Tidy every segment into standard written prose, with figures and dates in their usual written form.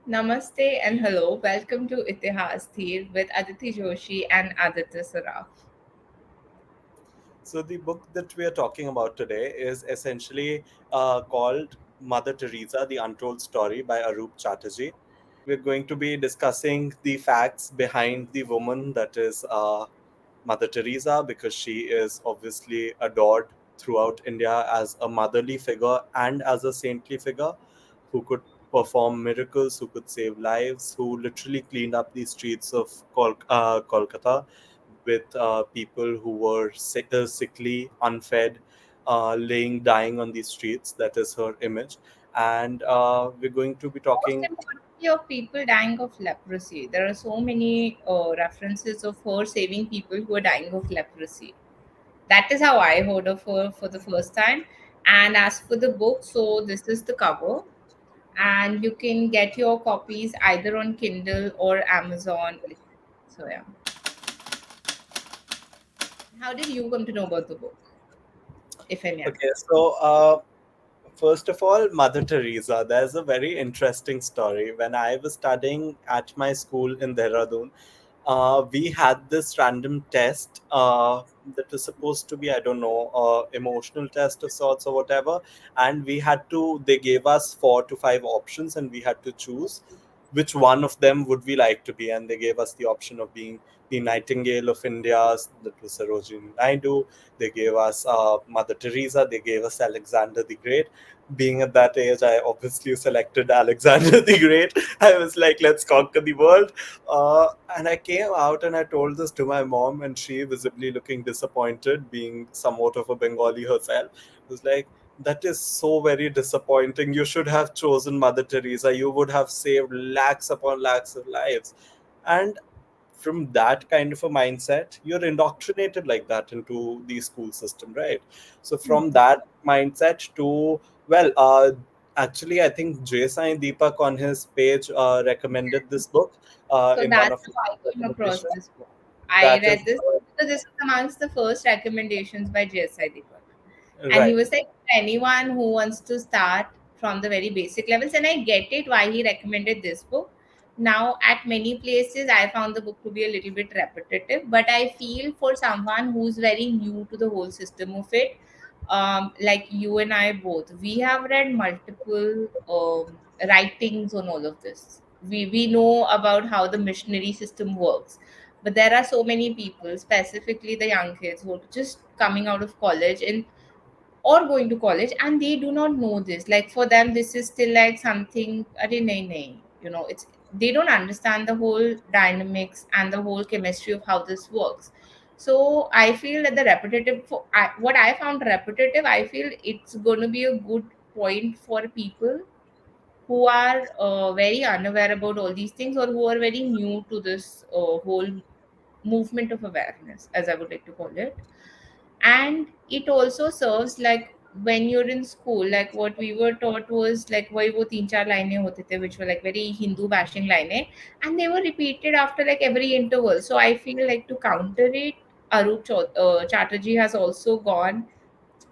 Namaste and hello. Welcome to Itihasdhir with Aditi Joshi and Aditya Saraf. So, the book that we are talking about today is essentially called Mother Teresa, The Untold Story by Aroop Chatterjee. We're going to be discussing the facts behind the woman that is Mother Teresa, because she is obviously adored throughout India as a motherly figure and as a saintly figure who could perform miracles, who could save lives, who literally cleaned up the streets of Kolkata with people who were sickly, unfed, dying on the streets. That is her image. And we're going to be Most talking. importantly, of people dying of leprosy. There are so many references of her saving people who are dying of leprosy. That is how I heard of her for the first time. And as for the book, so this is the cover, and you can get your copies either on Kindle or Amazon. So yeah, how did you come to know about the book, if any? Okay, so first of all, Mother Teresa. There's a very interesting story. When I was studying at my school in Dehradun, we had this random test that was supposed to be, I don't know, emotional test of sorts or whatever. And they gave us 4 to 5 options, and we had to choose which one of them would we like to be. And they gave us the option of being the Nightingale of India, that was Sarojini Naidu. They gave us Mother Teresa. They gave us Alexander the Great. Being at that age, I obviously selected Alexander the Great. I was like, let's conquer the world. And I came out and I told this to my mom, and she, visibly looking disappointed, being somewhat of a Bengali herself, was like, that is so very disappointing. You should have chosen Mother Teresa. You would have saved lakhs upon lakhs of lives. And from that kind of a mindset, you're indoctrinated like that into the school system, right? So from that mindset to, well, actually, I think Jay Sai Deepak on his page recommended this book So in one of that's his how I came across recommendations. this book. I That is read this because this is amongst the first recommendations by JSI Deepak. And he right. was like, anyone who wants to start from the very basic levels, and I get it why he recommended this book. Now, at many places, I found the book to be a little bit repetitive, but I feel for someone who's very new to the whole system of it, like you and I both, we have read multiple writings on all of this. We know about how the missionary system works, but there are so many people, specifically the young kids who are just coming out of college and or going to college, and they do not know this. Like for them this is still like something, "Arey, nahi, nahi." It's, they don't understand the whole dynamics and the whole chemistry of how this works. So I feel that the repetitive what I found repetitive, I feel it's going to be a good point for people who are very unaware about all these things, or who are very new to this whole movement of awareness, as I would like to call it. And it also serves like when you're in school, like what we were taught was like वही वो तीन चार लाइनें होते थे which were like very Hindu bashing लाइनें, and they were repeated after like every interval. So I feel like to counter it, Chatterjee has also gone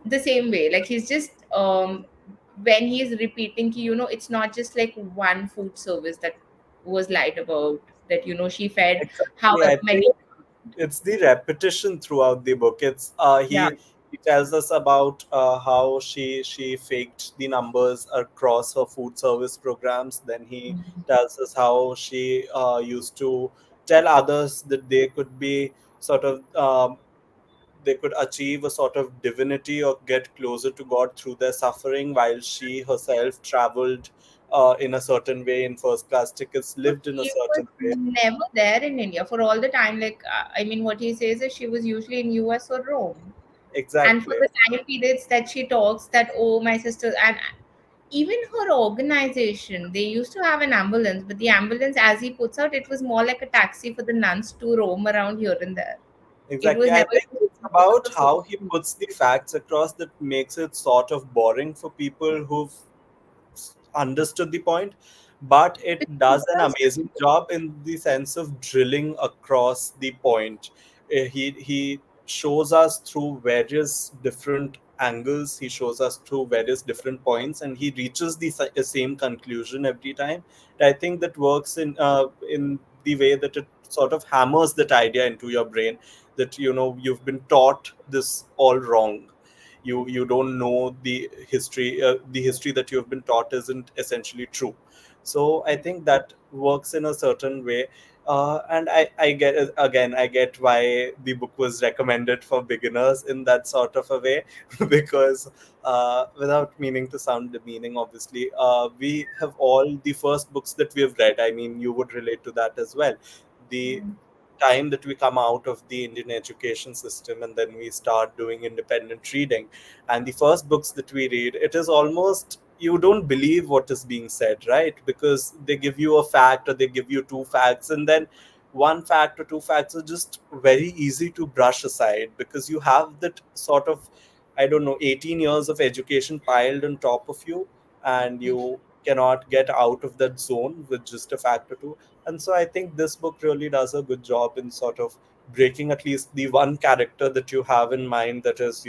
the same way. Like he's just when he's repeating ki, it's not just like one food service that was lied about, that she fed Exactly. I however think many. it's the repetition throughout the book. It's Yeah. he tells us about how she faked the numbers across her food service programs. Then he tells us how she used to tell others that they could be sort of they could achieve a sort of divinity or get closer to God through their suffering, while she herself traveled in a certain way in first class tickets, So lived in a she was certain way. never there in India for all the time. Like, I mean, what he says is she was usually in US or Rome. And for Exactly. the time periods that she talks, that, oh, my sister, and even her organization, they used to have an ambulance, but the ambulance, as he puts out, it was more like a taxi for the nuns to roam around here and there. It was Exactly. I never think it's because about of how he social. puts the facts across that makes it sort of boring for people who've understood the point, but it does an Because amazing job in the sense of drilling across the point. He shows us through various different angles, he shows us through various different points, and he reaches the same conclusion every time. I think that works in the way that it sort of hammers that idea into your brain, that you've been taught this all wrong. You don't know the history that you have been taught isn't essentially true. So I think that works in a certain way. And I get, again, I get why the book was recommended for beginners in that sort of a way. Because without meaning to sound demeaning, obviously, we have all the first books that we have read. I mean, you would relate to that as well. The time that we come out of the Indian education system and then we start doing independent reading, and the first books that we read, it is almost, you don't believe what is being said, right? Because they give you a fact, or they give you two facts, and then one fact or two facts are just very easy to brush aside, because you have that sort of, I don't know, 18 years of education piled on top of you, and you cannot get out of that zone with just a fact or two. And so I think this book really does a good job in sort of breaking at least the one character that you have in mind, that is,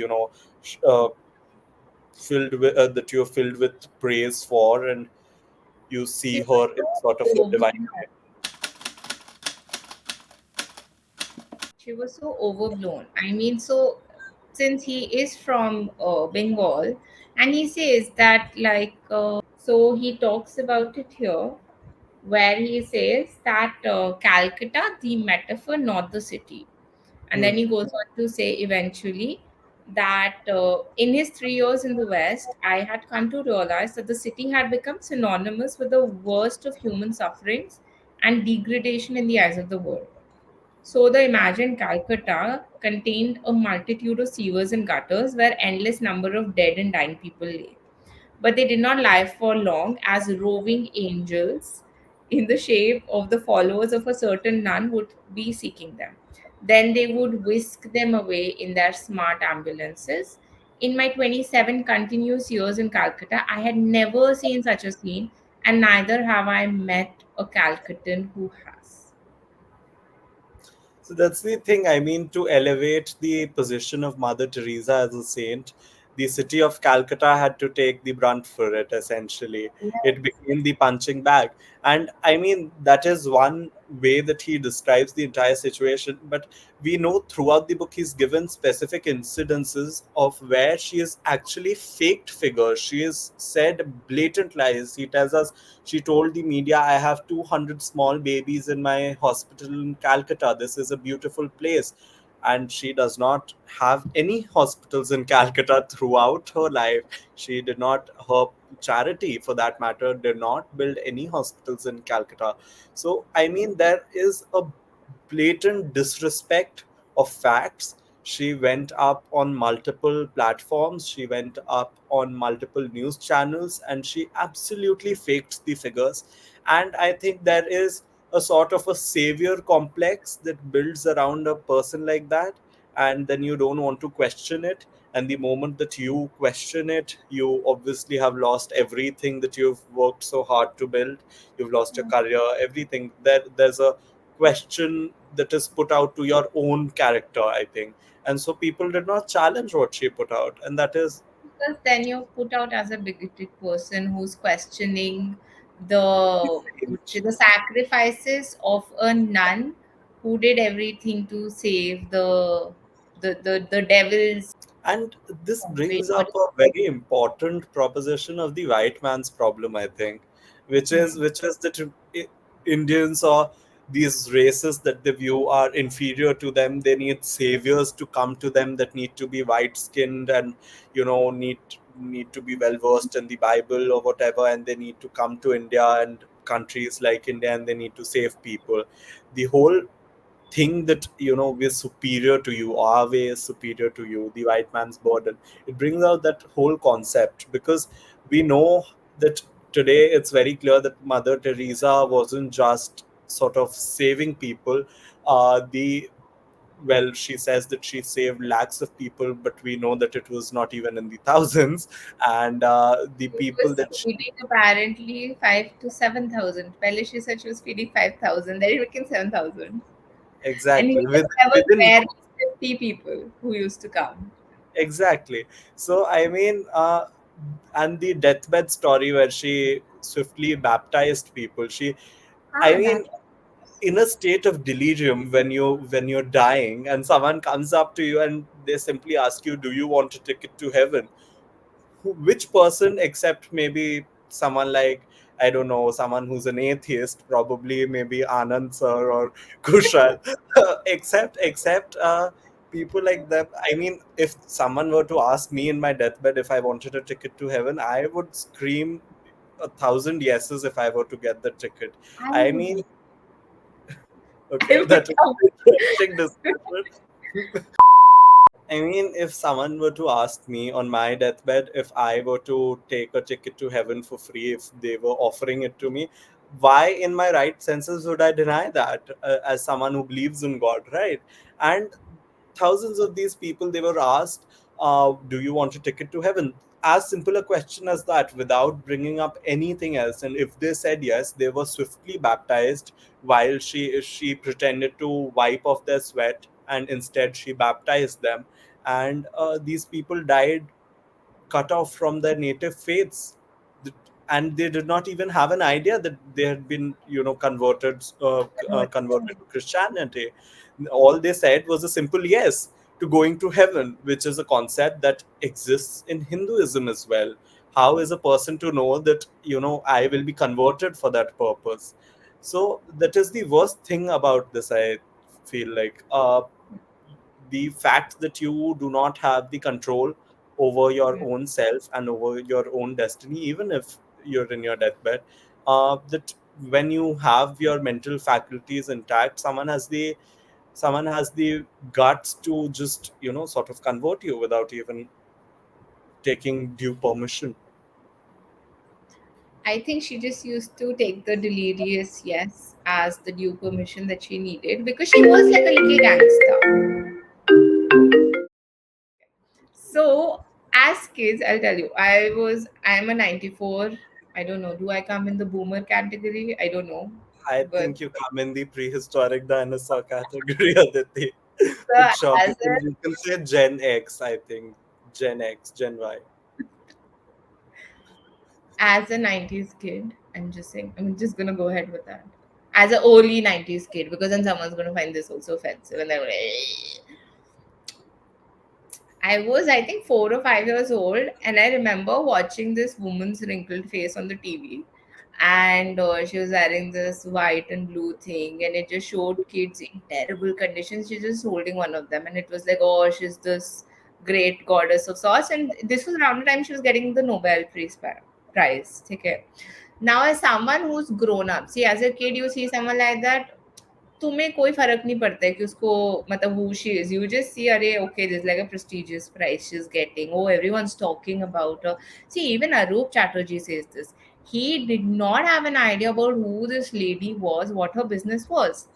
filled with that you're filled with praise for, and you She see was her in sort of so a divine overblown. way. She was so overblown. I mean, so since he is from Bengal, and he says that, like, so he talks about it here, where he says that Calcutta, the metaphor, not the city. And Hmm. then he goes on to say eventually that in his 3 years in the West, I had come to realize that the city had become synonymous with the worst of human sufferings and degradation in the eyes of the world. So the imagined Calcutta contained a multitude of sewers and gutters where endless number of dead and dying people lay. But they did not lie for long, as roving angels in the shape of the followers of a certain nun would be seeking them. Then they would whisk them away in their smart ambulances. In my 27 continuous years in Calcutta, I had never seen such a scene, and neither have I met a Calcuttan who has. So that's the thing. I mean, to elevate the position of Mother Teresa as a saint, the city of Calcutta had to take the brunt for it, essentially. It became the punching bag. And I mean, that is one way that he describes the entire situation. But we know throughout the book, he's given specific incidences of where she is actually faked figures. She has said blatant lies. He tells us she told the media, I have 200 small babies in my hospital in Calcutta. This is a beautiful place. And she does not have any hospitals in Calcutta throughout her life. She did not, her charity for that matter, did not build any hospitals in Calcutta. So, I mean, there is a blatant disrespect of facts. She went up on multiple platforms, she went up on multiple news channels, and she absolutely faked the figures. And I think there is a sort of a savior complex that builds around a person like that, and then you don't want to question it. And the moment that you question it, you obviously have lost everything that you've worked so hard to build. You've lost your career, everything. There's a question that is put out to your own character, I think. And so people did not challenge what she put out, and that is Because then you're put out as a bigoted person who's questioning the the sacrifices of a nun who did everything to save the devil's and this wait, brings what up is a very important proposition of the white man's problem, I think, which is that Indians, or these races that they view are inferior to them, they need saviors to come to them, that need to be white skinned, and need to be well versed in the Bible or whatever, and they need to come to India and countries like India, and they need to save people. The whole think that we're superior to you, our way is superior to you, the white man's burden. It brings out that whole concept, because we know that today it's very clear that Mother Teresa wasn't just sort of saving people. The Well, she says that she saved lakhs of people, but we know that it was not even in the thousands. And the she people was that she feeding apparently 5 to 7,000. Well, she said she was feeding 5,000, then it became 7,000. And here exactly there were within barely 50 people who used to come. Exactly. So I mean, and the deathbed story where she swiftly baptized people. I Ah, that. mean, in a state of delirium, when you're dying and someone comes up to you and they simply ask you, do you want a ticket to heaven? Which person, except maybe someone like, I don't know, someone who's an atheist, probably maybe Anand sir or Kushal, except people like them. I mean, if someone were to ask me in my deathbed if I wanted a ticket to heaven, I would scream a thousand yeses if I were to get the ticket. I I would. mean, I okay, would. that was an interesting discussion. I mean, if someone were to ask me on my deathbed if I were to take a ticket to heaven for free, if they were offering it to me, why in my right senses would I deny that, as someone who believes in God, right? And thousands of these people, they were asked, do you want a ticket to heaven? As simple a question as that, without bringing up anything else. And if they said yes, they were swiftly baptized, while she pretended to wipe off their sweat, and instead she baptized them. And these people died cut off from their native faiths. And they did not even have an idea that they had been, converted to Christianity. All they said was a simple yes to going to heaven, which is a concept that exists in Hinduism as well. How is a person to know that, I will be converted for that purpose? So that is the worst thing about this, I feel like. The fact that you do not have the control over your own self and over your own destiny, even if you're in your deathbed, that when you have your mental faculties intact, someone has the guts to just, sort of convert you without even taking due permission. I think she just used to take the delirious yes as the due permission that she needed because she was like a little gangster. So, as kids, I'll tell you, I'm a 94. I don't know. Do I come in the boomer category? I don't know. I But think you come in the prehistoric dinosaur category, Aditi. so But sure, as a you can say Gen X, I think. Gen X, Gen Y. as a 90s kid, I'm just saying, I'm just gonna go ahead with that. As an early 90s kid, because then someone's gonna find this also offensive and they're like, I was, I think, 4 or 5 years old, and I remember watching this woman's wrinkled face on the TV. And she was wearing this white and blue thing, and it just showed kids in terrible conditions. She's just holding one of them, and it was like, oh, she's this great goddess of sorts. And this was around the time she was getting the Nobel Prize. Okay. Now, as someone who's grown up, see, as a kid, you see someone like that, तुम्हें कोई फर्क नहीं पड़ता है कि उसको मतलब who she is. You just see, अरे okay, this is like a prestigious prize she's getting. Oh, everyone's talking about her. See, even Aroop Chatterjee says this. He did not have an idea about who this lady was, what her business was.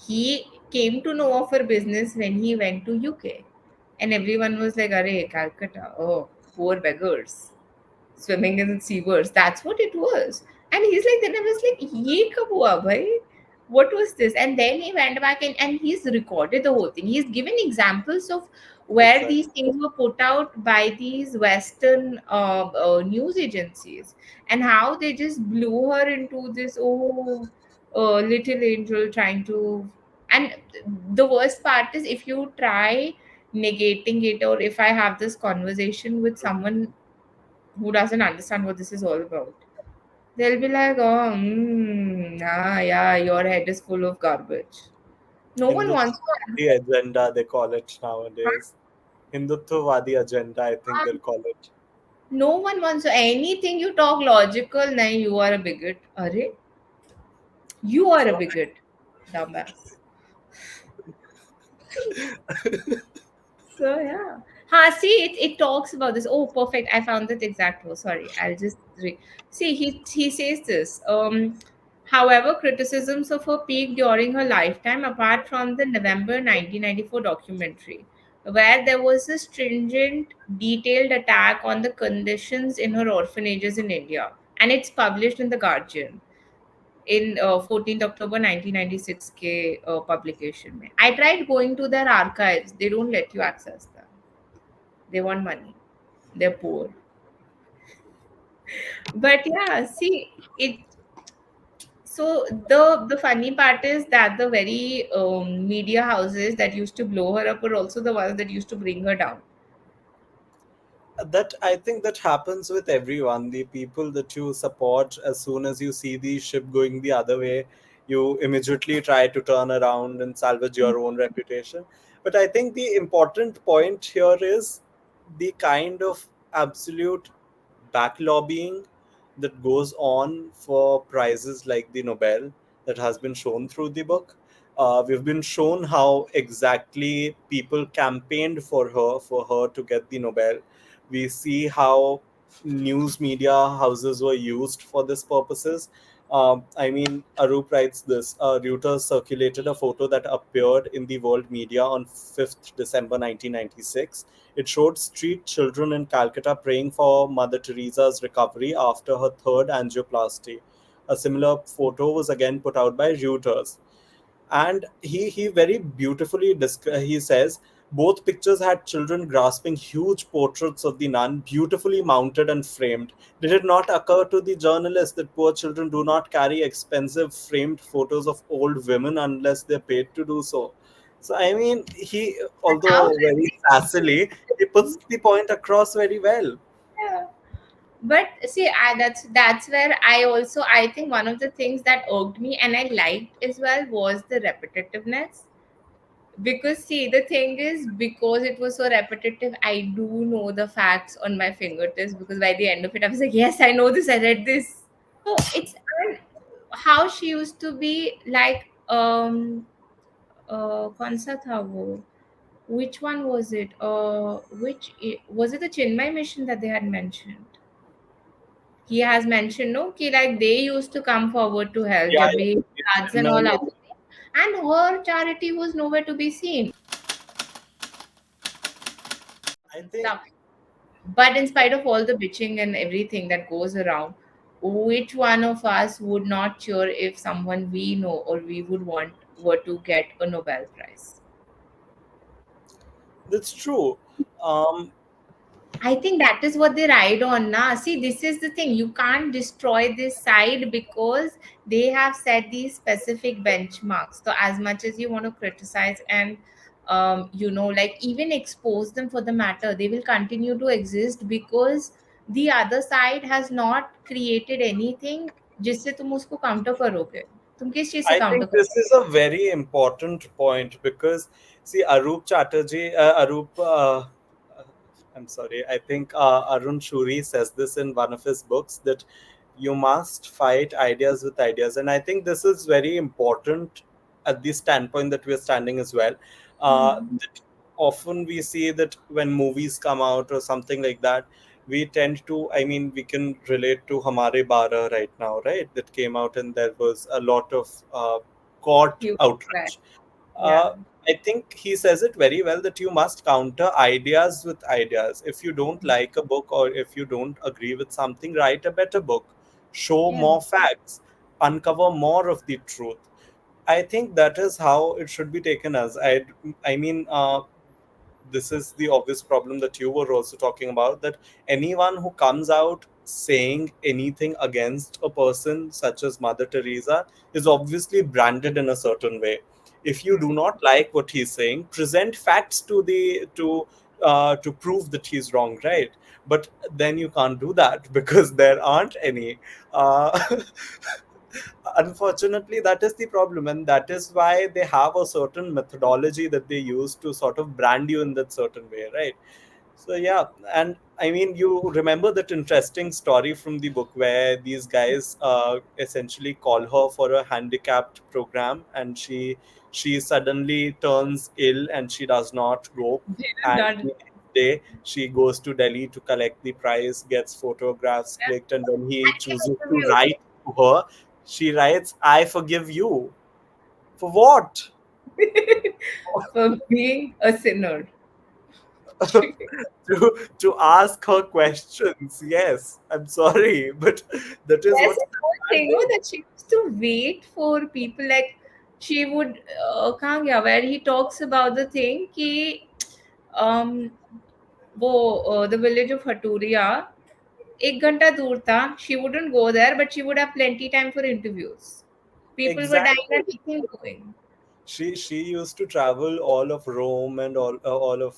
He came to know of her business when he went to UK, and everyone was like, "Arey, Calcutta, oh, poor beggars." Swimming in sewers. That's what it was. And he's like, then I was like, ye kab hua bhai? What was this? And then he went back and he's recorded the whole thing. He's given examples of where Exactly. these things were put out by these Western news agencies and how they just blew her into this, oh, little angel trying to. And the worst part is if you try negating it, or if I have this conversation with someone who doesn't understand what this is all about. They'll be like, oh, yeah, your head is full of garbage. No one wants to. Hindutvadi agenda, they call it nowadays. Hindutvadi agenda, I think they'll call it. No one wants to. Anything you talk logical, nahi, you are a bigot. Arre, you are a So, bigot, dumbass. So yeah. See, it talks about this. Oh, perfect. I found that exact verse. Sorry, I'll just see. He says this. However, criticisms of her peak during her lifetime, apart from the November 1994 documentary, where there was a stringent, detailed attack on the conditions in her orphanages in India, and it's published in the Guardian in 14th October 1996 के publication में. I tried going to their archives. They don't let you access them. They want money. They're poor. But yeah, see it. So the funny part is that the very media houses that used to blow her up were also the ones that used to bring her down. That I think that happens with everyone. The people that you support, as soon as you see the ship going the other way, you immediately try to turn around and salvage your own reputation. But I think the important point here is the kind of absolute back lobbying that goes on for prizes like the Nobel that has been shown through the book. We've been shown how exactly people campaigned for her to get the Nobel. We see how news media houses were used for this purposes. I mean, Aroop writes this. Reuters circulated a photo that appeared in the world media on 5th December 1996. It showed street children in Calcutta praying for Mother Teresa's recovery after her third angioplasty. A similar photo was again put out by Reuters, and he very beautifully he says both pictures had children grasping huge portraits of the nun, beautifully mounted and framed. Did it not occur to the journalist that poor children do not carry expensive framed photos of old women unless they're paid to do so? So I mean, he, How although very sassily, he puts the point across very well. yeah. But see, that's where I think one of the things that irked me and I liked as well was the repetitiveness. Because see, the thing is, because it was so repetitive, I do know the facts on my fingertips. Because by the end of it, I was like, yes, I know this. I read this. So it's and how she used to be like कौन सा था वो? Which one was it? Was it the Chinmay mission that they had mentioned? He has mentioned no कि like they used to come forward to help Yeah, जब भी yeah. floods and all out, and her charity was nowhere to be seen. I And think stuff. But in spite of all the bitching and everything that goes around, which one of us would not cheer if someone we know or we would want were to get a Nobel Prize? that's true. Um, I think that is what they ride on now. See, this is the thing. You can't destroy this side because they have set these specific benchmarks. So as much as you want to criticize and like even expose them for the matter, they will continue to exist because the other side has not created anything जिससे तुम उसको counter करोगे. तुम किस चीज से I counter think this करोगे? is a very important point because see, Aroop Chatterjee, I'm sorry, I think Arun Shuri says this in one of his books that you must fight ideas with ideas, and I think this is very important at the standpoint that we're standing as well. That often we see that when movies come out or something like that, we tend to, I mean, we can relate to Hamare Bara right now, right? That came out and there was a lot of court You right. outrage. Yeah. uh, I think he says it very well that you must counter ideas with ideas. If you don't like a book or if you don't agree with something, write a better book, show Yeah. more facts, uncover more of the truth. I think that is how it should be taken as. I mean, this is the obvious problem that you were also talking about, that anyone who comes out saying anything against a person such as Mother Teresa is obviously branded in a certain way. If you do not like what he's saying, present facts to prove that he's wrong, right? But then you can't do that because there aren't any. uh, Unfortunately, that is the problem, and that is why they have a certain methodology that they use to sort of brand you in that certain way, right? So yeah, and I mean, you remember that interesting story from the book where these guys essentially call her for a handicapped program, and she suddenly turns ill and she does not go, and Not the next day she goes to Delhi to collect the prize, gets photographs clicked, and when he chooses to interview write to her, she writes, "I forgive you." For what? for being a sinner. To ask her questions. Yes, I'm sorry, but that is There's what this whole I thing, no, did. that she used to wait for people. Like she would, कहाँ गया, where he talks about the thing कि um वो the village of Haturia, 1 घंटा दूर था. She wouldn't go there, but she would have plenty time for interviews. People were dying Exactly. and nothing doing. She used to travel all of Rome and all of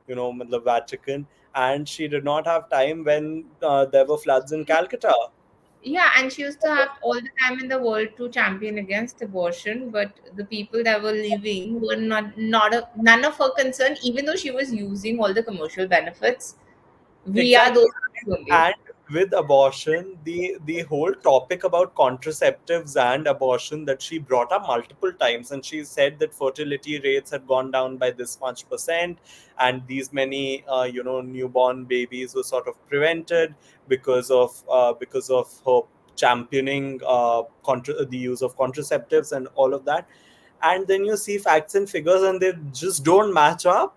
the Vatican, and she did not have time when there were floods in Calcutta. Yeah, and she used to have all the time in the world to champion against abortion, but the people that were living were none of her concern, even though she was using all the commercial benefits via Exactly. those things only. And with abortion, the whole topic about contraceptives and abortion that she brought up multiple times, and she said that fertility rates had gone down by this much percent, and these many newborn babies were sort of prevented because of her championing the use of contraceptives and all of that. And then you see facts and figures, and they just don't match up.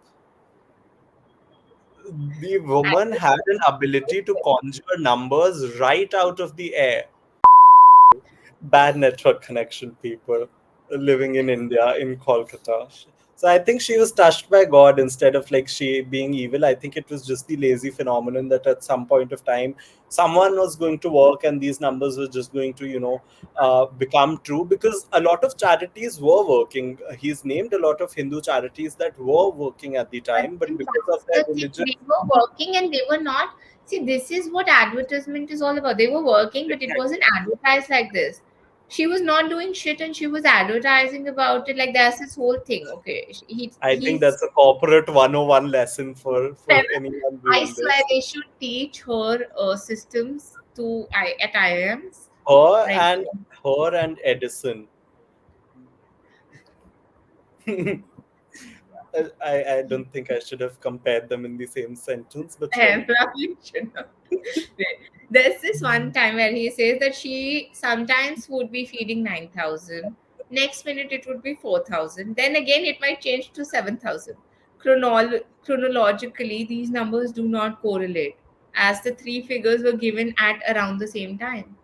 The woman had an ability to conjure numbers right out of the air. Bad network connection, people living in India, in Kolkata. So I think she was touched by God instead of like she being evil. I think it was just the lazy phenomenon that at some point of time someone was going to work and these numbers were just going to become true, because a lot of charities were working. He's named a lot of Hindu charities that were working at the But time, but then because of that's their the thing. religion. They were working and they were not. See, this is what advertisement is all about. They were working, but it wasn't advertised like this. She was not doing shit and she was advertising about it. Like, that's this whole thing. Okay. I think He's. that's a corporate 101 lesson for anyone I doing swear this. they should teach her systems at IIMs. Her Like, and her and Edison. I don't think I should have compared them in the same sentence, but I surely. probably should not. There's this one time where he says that she sometimes would be feeding 9,000. Next minute it would be 4,000. Then again it might change to 7,000. Chronologically, these numbers do not correlate, as the three figures were given at around the same time.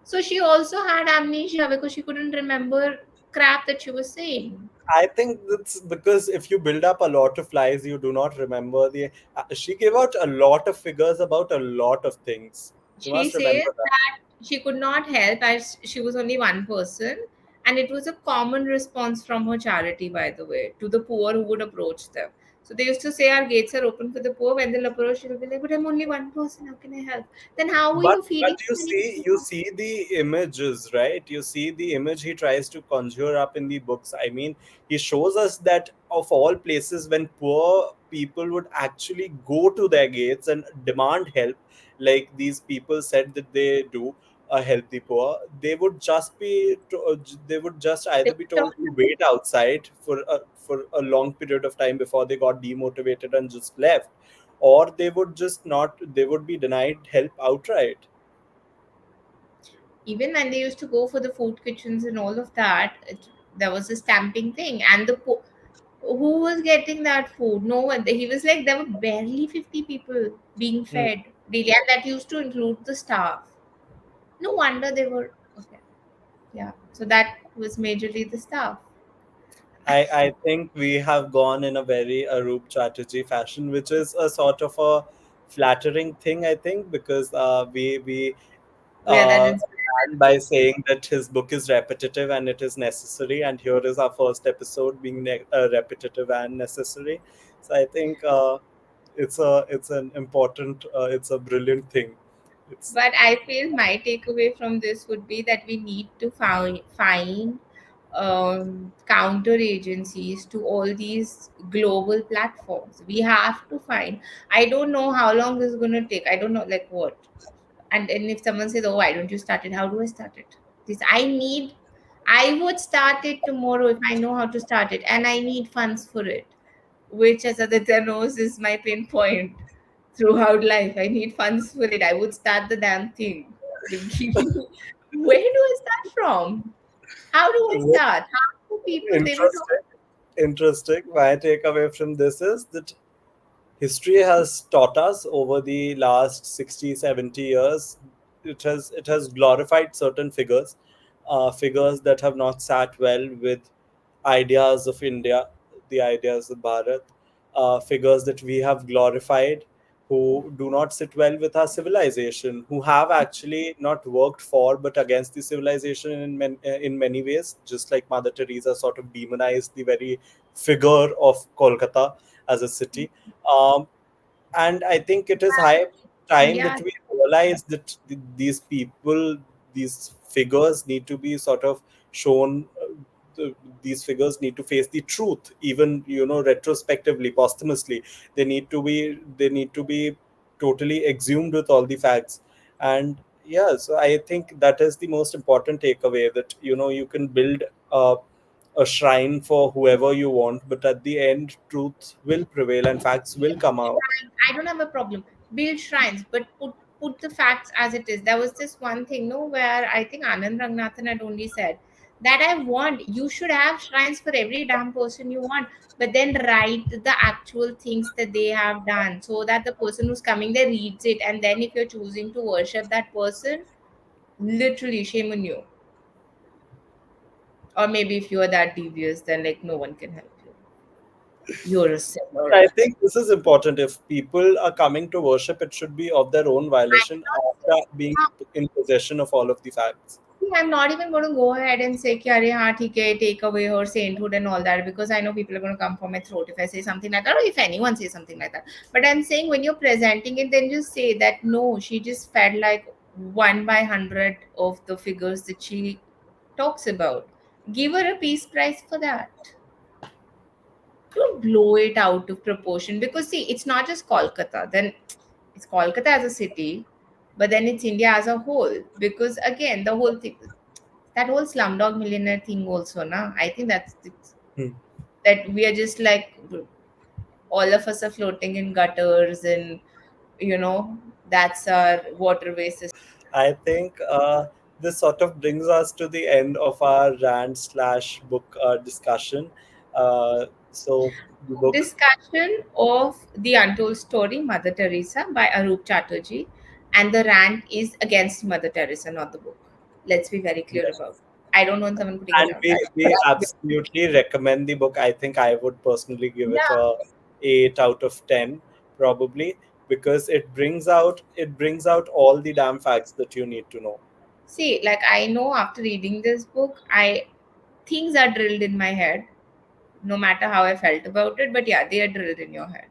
So she also had amnesia because she couldn't remember crap that she was saying. I think that's because if you build up a lot of lies, you do not remember the. She gave out a lot of figures about a lot of things. You She must says remember that. that she could not help as she was only one person, and it was a common response from her charity, by the way, to the poor who would approach them. So they used to say, our gates are open for the poor. When they'll approach, she'll be like, but I'm only one person. How can I help? Then how are you But feeding you so many see, people? you see the images, right? You see the image he tries to conjure up in the books. I mean, he shows us that of all places, when poor people would actually go to their gates and demand help, like these people said that they do, help the poor, they would just they would just They either be would told to wait outside for a long period of time before they got demotivated and just left, or they would just not, they would be denied help outright. even when they used to go for the food kitchens and all of that, there was a stamping thing, and who was getting that food? No one. He was like, there were barely 50 people being Hmm. fed daily, and that used to include the staff. No wonder they were okay. Yeah. So that was majorly the staff. I think we have gone in a very Aroop Chatterjee fashion, which is a sort of a flattering thing, I think, because we We are that began by saying that his book is repetitive and it is necessary, and here is our first episode being repetitive and necessary. So I think it's an important, it's a brilliant thing. It's But I feel my takeaway from this would be that we need to find counter agencies to all these global platforms. We have to find. I don't know how long this is going to take. I don't know, like what. And if someone says, "Oh, why don't you start it?" How do I start it? This I need. I would start it tomorrow if I know how to start it, and I need funds for it, which, as Aditya knows, is my pain point throughout life. I need funds for it. I would start the damn thing. But give me, where do I start from? How do I start? How do people they were talking? interesting. Interesting. My takeaway from this is that history has taught us over the last 60, 70 years, it has glorified certain figures, figures that have not sat well with ideas of India, the ideas of Bharat. figures that we have glorified, who do not sit well with our civilization, who have actually not worked for but against the civilization in many ways, just like Mother Teresa sort of demonized the very figure of Kolkata as a city. Um, and I think it is high time Yeah. that we realize that these people, these figures need to be sort of shown. These figures need to face the truth, even retrospectively, posthumously. They need to be totally exhumed with all the facts. And yeah, so I think that is the most important takeaway, that you can build a shrine for whoever you want, but at the end, truth will prevail and facts will come out. I don't have a problem. Build shrines, but put the facts as it is. There was this one thing, no, where I think Anand Rangnathan had only said that I want you should have shrines for every damn person you want, but then write the actual things that they have done so that the person who's coming there reads it, and then if you're choosing to worship that person, literally shame on you. Or maybe if you are that devious, then like no one can help you. You're a sinner. I think this is important. If people are coming to worship, it should be of their own I'm violation not after being saying, in possession of all of the facts. see, I'm not even going to go ahead and say, कि अरे हाँ ठीक है, take away her sainthood and all that, because I know people are going to come for my throat if I say something like that, or if anyone says something like that. But I'm saying when you're presenting it, then just say that no, she just fed like 1/100 of the figures that she talks about. Give her a peace prize for that. Don't blow it out of proportion, because see, it's not just Kolkata. Then it's Kolkata as a city, but then it's India as a whole. Because again, the whole thing, that whole Slumdog Millionaire thing also, na. I think that's it's, Hmm. that we are just like all of us are floating in gutters, and you know that's our waterway system. I think this sort of brings us to the end of our rant slash book discussion. So the book, Discussion of the Untold Story, Mother Teresa by Aroop Chatterjee, and the rant is against Mother Teresa, not the book. Let's be very clear about yes. it. I don't want someone putting it And out. we absolutely recommend the book. I think I would personally give it Yeah. a 8 out of 10, probably, because it brings out all the damn facts that you need to know. See, like I know after reading this book, I things are drilled in my head, no matter how I felt about it. But yeah, they are drilled in your head.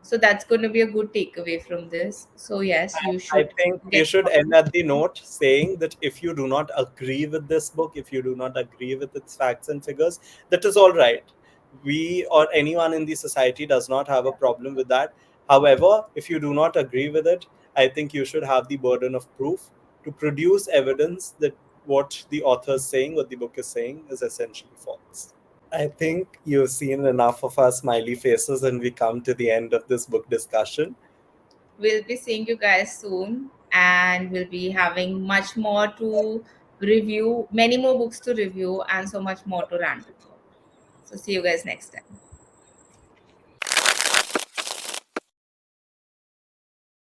So that's going to be a good takeaway from this. So yes, you I should think we get. should end at the note saying that if you do not agree with this book, if you do not agree with its facts and figures, that is all right. We or anyone in the society does not have a problem with that. However, if you do not agree with it, I think you should have the burden of proof to produce evidence that what the author is saying, what the book is saying, is essentially false. I think you've seen enough of our smiley faces, and we come to the end of this book discussion. We'll be seeing you guys soon, and we'll be having much more to review, many more books to review, and so much more to rant about. So see you guys next time.